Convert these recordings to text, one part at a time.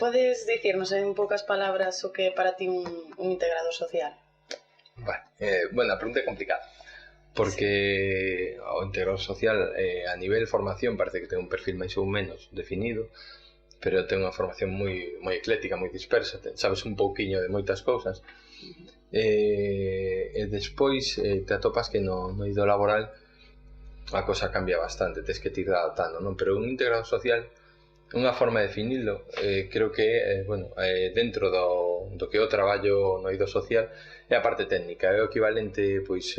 podes dicirnos en poucas palabras o que é para ti un integrador social? Vale, bueno, a pregunta é complicada porque o integrador social a nivel formación parece que ten un perfil máis ou menos definido, pero ten unha formación moi ecléctica, moi dispersa, sabes un pouquiño de moitas cousas. E despois te atopas que no eido laboral a cosa cambia bastante, tens que te ir adaptando, non? Pero un integrador social, unha forma de definirlo, creo que dentro do que é o traballo no eido social é a parte técnica, é o equivalente, pois,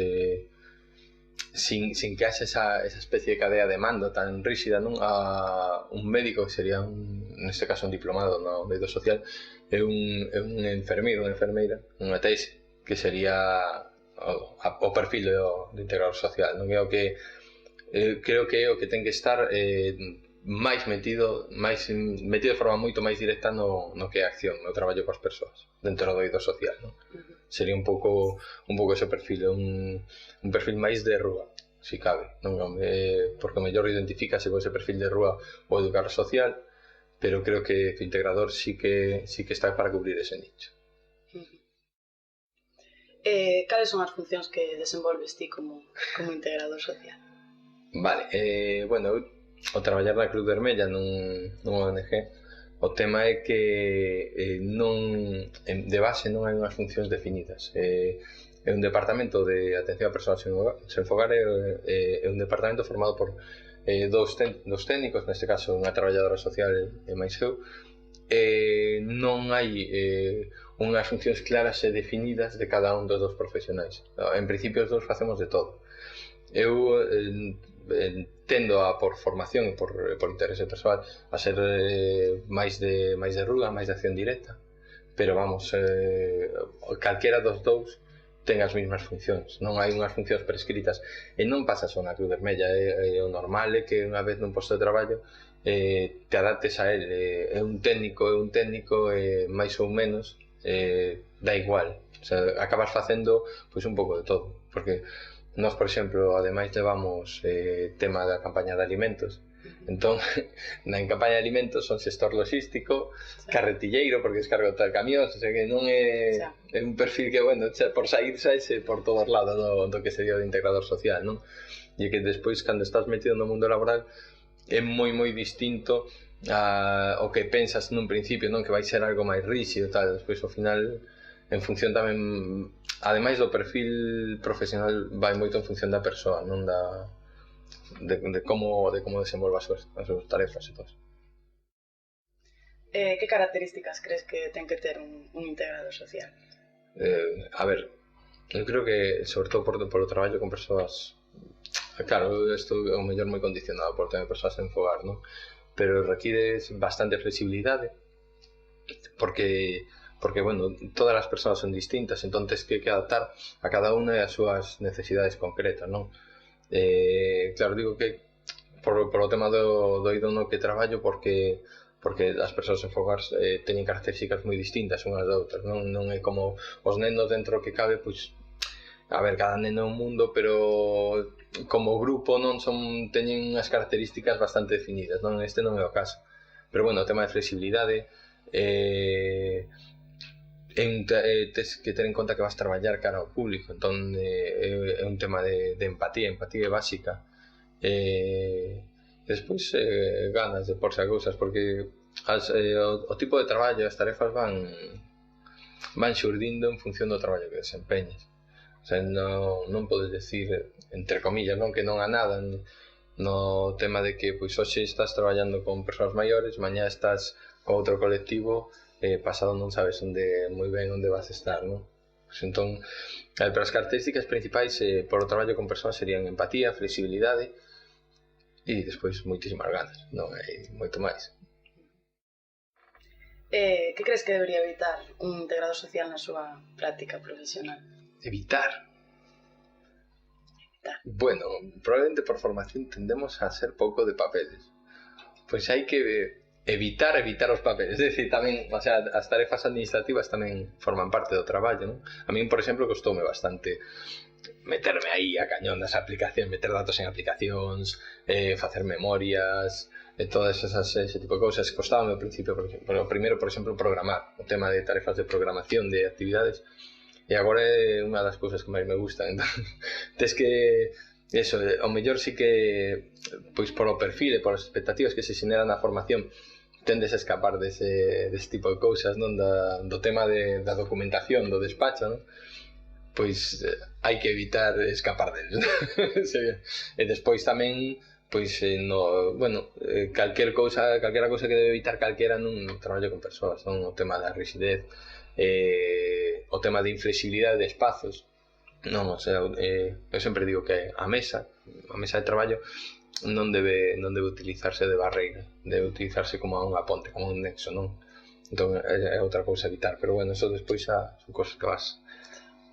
sin que haxe esa especie de cadea de mando tan rígida, non? A un médico que sería, neste caso, un diplomado no eido social, é un enfermeiro, unha enfermeira, unha tese, que sería o perfil do integrador social, non? É o que creo que é o que ten que estar máis metido de forma moito máis directa no que é a acción, no traballo coas persoas dentro do eido social, non? Sería un pouco ese perfil, un perfil máis de rúa, si cabe, non? Porque o mellor identifícase con ese perfil de rúa o educador social, pero creo que o integrador sí que está para cubrir ese nicho. Cales son as funcións que desenvolves ti como integrador social? Vale, bueno, ao traballar na Cruz Vermella nun ONG, o tema é que de base non hai unhas funcións definidas. É un departamento de atención a persoas sen fogar, é un departamento formado por dos técnicos, neste caso unha traballadora social e máis eu. Non hai unhas funcións claras e definidas de cada un dos dos profesionais. En principio os dous facemos de todo. Eu tendo por formación e por interese persoal a ser máis de rúa, máis de acción directa, pero vamos, calquera dos dous ten as mesmas funcións, non hai unhas funcións prescritas, e non pasa só na Cruz Vermella, o normal é que unha vez nun posto de traballo te adaptes a él, é un técnico, máis ou menos dá igual, o sea, acabas facendo pois un pouco de todo, porque nós, por exemplo, ademais levamos tema da campaña de alimentos. Entón, na campaña de alimentos son xestor logístico, carretilleiro, porque descargo tal camión, o sea que non é un perfil que, bueno, por sair saise por todos lados do que sería o integrador social, non? E que despois, cando estás metido no mundo laboral, é moi distinto ao que pensas nun principio, non? Que vai ser algo máis rígido e tal, despois ao final, en función tamén, ademais do perfil profesional, vai moito en función da persoa, non de como desenvolva as súas tarefas e todo. Que características crees que ten que ter un integrador social? A ver, eu creo que, sobre todo polo traballo con persoas, claro, isto é o mellor moi condicionado por ter persoas en fogar, non? Pero require bastante flexibilidade, porque, bueno, todas as persoas son distintas, entón tens que adaptar a cada unha as súas necesidades concretas, non? Claro, digo que por o tema do eido no que traballo, porque as persoas en fogar teñen características moi distintas unhas de outras, non é como os nenos dentro que cabe, pois, a ver, cada neno é un mundo, pero como grupo non teñen unhas características bastante definidas, non? Este non é o caso, pero bueno, o tema de flexibilidade, tens que ter en conta que vas traballar cara ao público, entón é un tema de empatía é básica, despois ganas de porse a cousas, porque o tipo de traballo, as tarefas van xurdindo en función do traballo que desempeñes. O sea, non podes decir, entre comillas, non, que non há nada no tema de que pois hoxe estás traballando con persoas maiores, mañá estás con outro colectivo, pasado non sabes moi ben onde vas estar, non? Pues entón, pero as características principais por o traballo con persoas serían empatía, flexibilidade e despois moitísimas ganas, non hai moito máis. Que crees que debería evitar un integrador social na súa práctica profesional? Evitar? Bueno, probablemente por formación tendemos a ser pouco de papeles. Pois hai que evitar os papeles, é dicir, tamén, o sea, as tarefas administrativas tamén forman parte do traballo, non? A min, por exemplo, costoume bastante meterme aí a cañón das aplicacións, meter datos en aplicacións, facer memorias, e todas ese tipo de cousas costábame ao principio, pero primeiro, por exemplo, programar, o tema de tarefas de programación de actividades, e agora é unha das cousas que máis me gusta. Entón, tes que eso, ao mellor sí que pois por o perfil e por as expectativas que se xeneran na formación tendes a escapar dese tipo de cousas, non? Do tema da documentación, do despacho, non? Pois hai que evitar escapar deles. E despois tamén pois calquera cousa que debe evitar calquera nun traballo con persoas, non? O tema da rigidez, o tema de inflexibilidade de espazos, non, o sea, eu sempre digo que a mesa de traballo non debe utilizarse de barreira, debe utilizarse como unha ponte, como un nexo, non? Entón é outra cousa a evitar, pero bueno, eso despois xa son cousas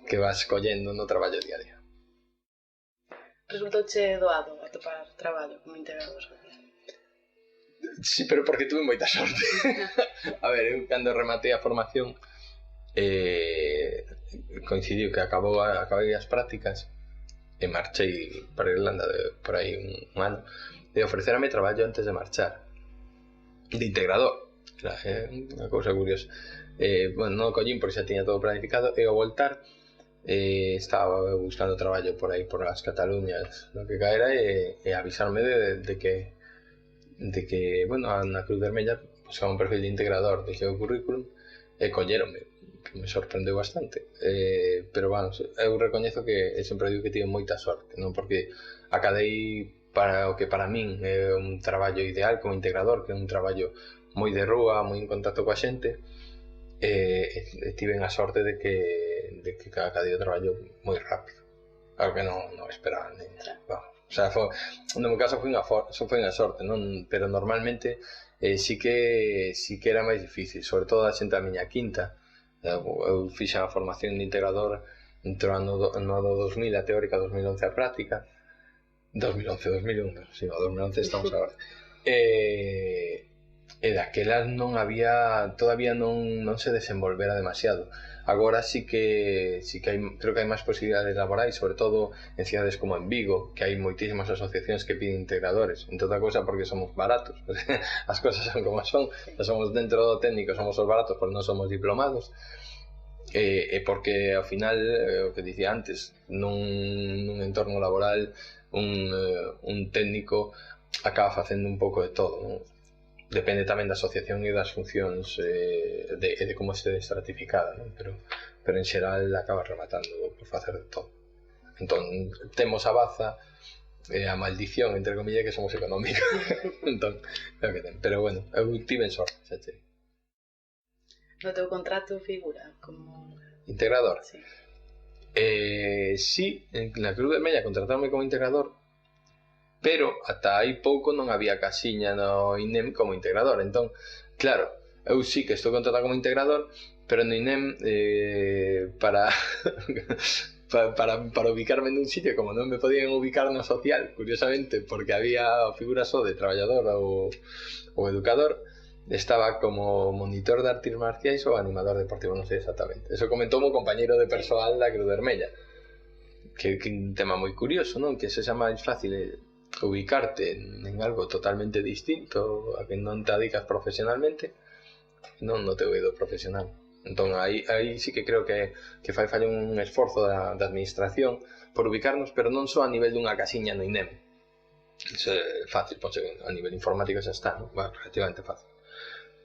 que vas collendo no traballo día a día. Resultouche doado atopar traballo como integrador social? Sí, pero porque tuve moita sorte. A ver, eu cando rematei a formación coincidiu que acabei as prácticas e marchei para Irlanda por aí un ano e ofrecerame traballo antes de marchar de integrador. Era unha cousa curiosa. Bueno, non o collín porque xa tiña todo planificado e ao voltar estaba buscando traballo por aí por as Cataluñas, lo que caera, e avisarme de que bueno, na Cruz Vermella buscaba un perfil de integrador, deixei o currículum e colléronme, que me sorprendeu bastante, pero bueno, eu recoñezo que sempre digo que tive moita sorte, non? Porque acadei para o que para min é un traballo ideal como integrador, que é un traballo moi de rúa, moi en contacto coa xente, e tiven a sorte de que acadei o traballo moi rápido, algo que non esperaba nin. Bueno, o sea, no meu caso foi unha sorte, non? Pero normalmente sí que era máis difícil, sobre todo a xente da miña quinta. Eu fixe a formación de integrador entre o ano 2000 a teórica, 2011 a práctica, 2011, sí, o 2011 estamos agora. E daquelas non había, todavía non se desenvolvera demasiado. Agora sí que hai, creo que hai máis posibilidades laborais, sobre todo en cidades como en Vigo, que hai moitísimas asociacións que piden integradores, entre outra cosa porque somos baratos. As cosas son como son, somos dentro do técnico, somos os baratos porque non somos diplomados, e porque ao final, o que dicía antes, nun entorno laboral un técnico acaba facendo un pouco de todo, non? Depende tamén da asociación e das funcións de como este estratificada, non? Pero en xeral acaba rematando por facer de todo. Entón, temos a baza a maldición, entre comillas, que somos económicos. Entón, é o que ten. Pero bueno, eu tive sorte, xa che. No teu contrato figura como integrador? Sí. Sí, na Cruz Vermella contratarme como integrador, pero ata hai pouco non había casiña no INEM como integrador. Entón, claro, eu sí que estou contratado como integrador, pero no INEM para ubicarme nun sitio, como non me podían ubicar no social, curiosamente, porque había figura só de traballador ou educador, estaba como monitor de artes marciais ou animador deportivo, non sei exactamente. Eso comentou o compañeiro de persoal da Cruz Vermella, que é un tema moi curioso, non? Que se xa máis fácil ubicarte en algo totalmente distinto a que non te dedicas profesionalmente, non no teu eido profesional. Entón, aí sí que creo que fai fallo un esforzo da administración por ubicarnos, pero non só a nivel dunha casiña no INEM. Iso é fácil, a nivel informático xa está, non? Bueno, relativamente fácil.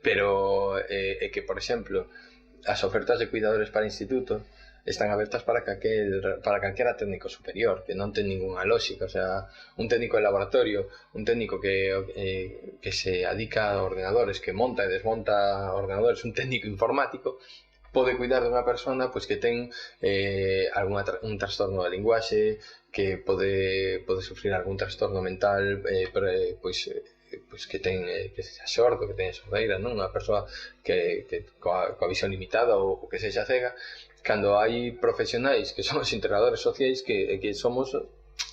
Pero é que, por exemplo, as ofertas de cuidadores para instituto están abertas para calquera técnico superior, que non ten ninguna lógica. O sea, un técnico de laboratorio, un técnico que se adica a ordenadores, que monta e desmonta ordenadores, un técnico informático, pode cuidar dunha persona pois que ten un trastorno da linguaxe, que pode sufrir algún trastorno mental, pois que ten que sexa xordo, que teña sordeira, non? Unha persoa que coa visión limitada ou que sexa cega, cando hai profesionais que son os integradores sociais que somos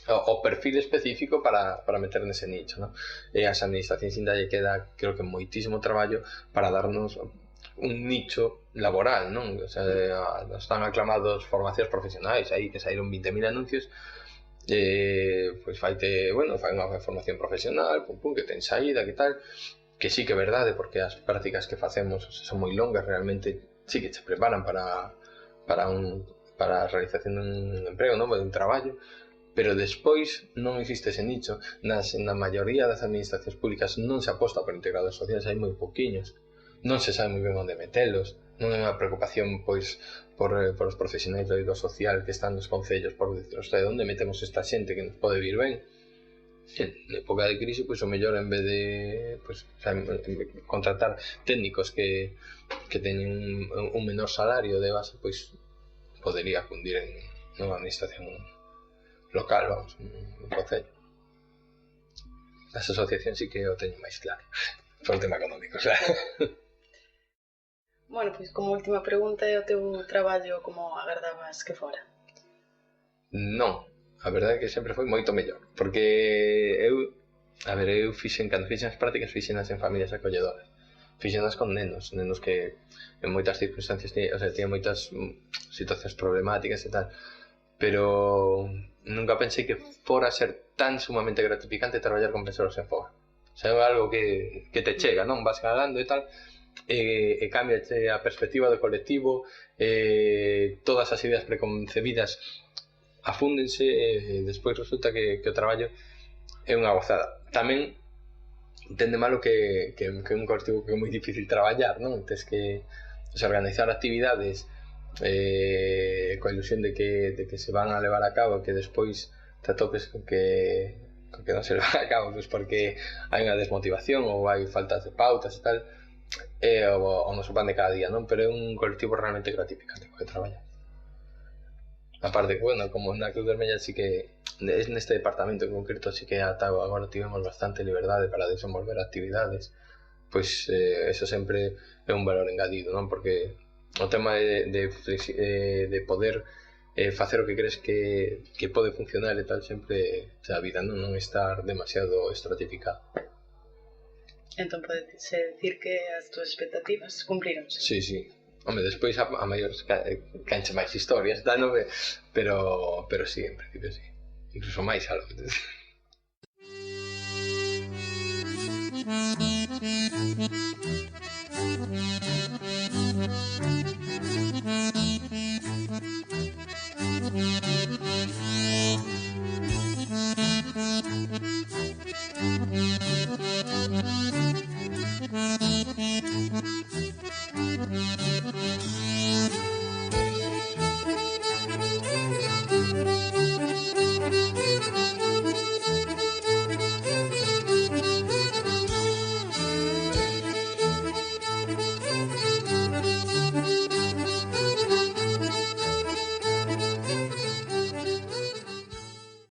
o perfil específico para meter nese nicho, non? E as administracións ainda lle queda, creo que moitísimo traballo para darnos un nicho laboral, non? O sea, están aclamados formacións profesionais aí que saíron 20.000 anuncios, pois faite, bueno, fai unha formación profesional, que ten saída, que tal, que sí que é verdade, porque as prácticas que facemos son moi longas, realmente sí que te preparan para a realización dun emprego, non? Dun traballo, pero despois non existe ese nicho. Na maioría das administracións públicas non se aposta por integradores sociais, hai moi pouquiños, non se sabe moi ben onde metelos, non é unha preocupación pois por os profesionais do eido social que están nos concellos por decir, hostia, onde metemos esta xente que nos pode vir ben? En época de crise, pois o mellor en vez de contratar técnicos que teñen un menor salario de base, pois podería fundir en unha administración local, vamos, un concello. As asociacións sí que o teño máis claro, por o tema económico, claro. Bueno, pois como última pregunta, é o teu traballo como agardabas que fora? Non, a verdade é que sempre foi moito mellor, porque eu cando fixen as prácticas fixenas en familias acolledoras, fixenas con nenos que en moitas circunstancias tiñan moitas situacións problemáticas e tal, pero nunca pensei que fora a ser tan sumamente gratificante traballar con persoas en foga. O sea, é algo que te chega, non? Vas galando e tal, e cambiache a perspectiva do colectivo, todas as ideas preconcebidas afúndense, e despois resulta que o traballo é unha gozada. Tamén entende malo que é un colectivo que é moi difícil traballar, non? Tens que organizar actividades coa ilusión de que se van a levar a cabo, que despois te atopes con que non se levan a cabo, pois porque hai unha desmotivación ou hai faltas de pautas e tal, o noso pan de cada día, non? Pero é un colectivo realmente gratificante co que traballar. Aparte que, bueno, como na Cruz Vermella sí que neste departamento en concreto sí que ata agora tivemos bastante liberdade para desenvolver actividades, pois eso sempre é un valor engadido, non? Porque o tema de poder facer o que crees que pode funcionar e tal sempre a vida, non estar demasiado estratificado. Entón podese dicir que as túas expectativas cumprironse? Sí. Home, despois a maior canche máis historias, tal, non? Pero sí, en principio sí. Incluso máis algo.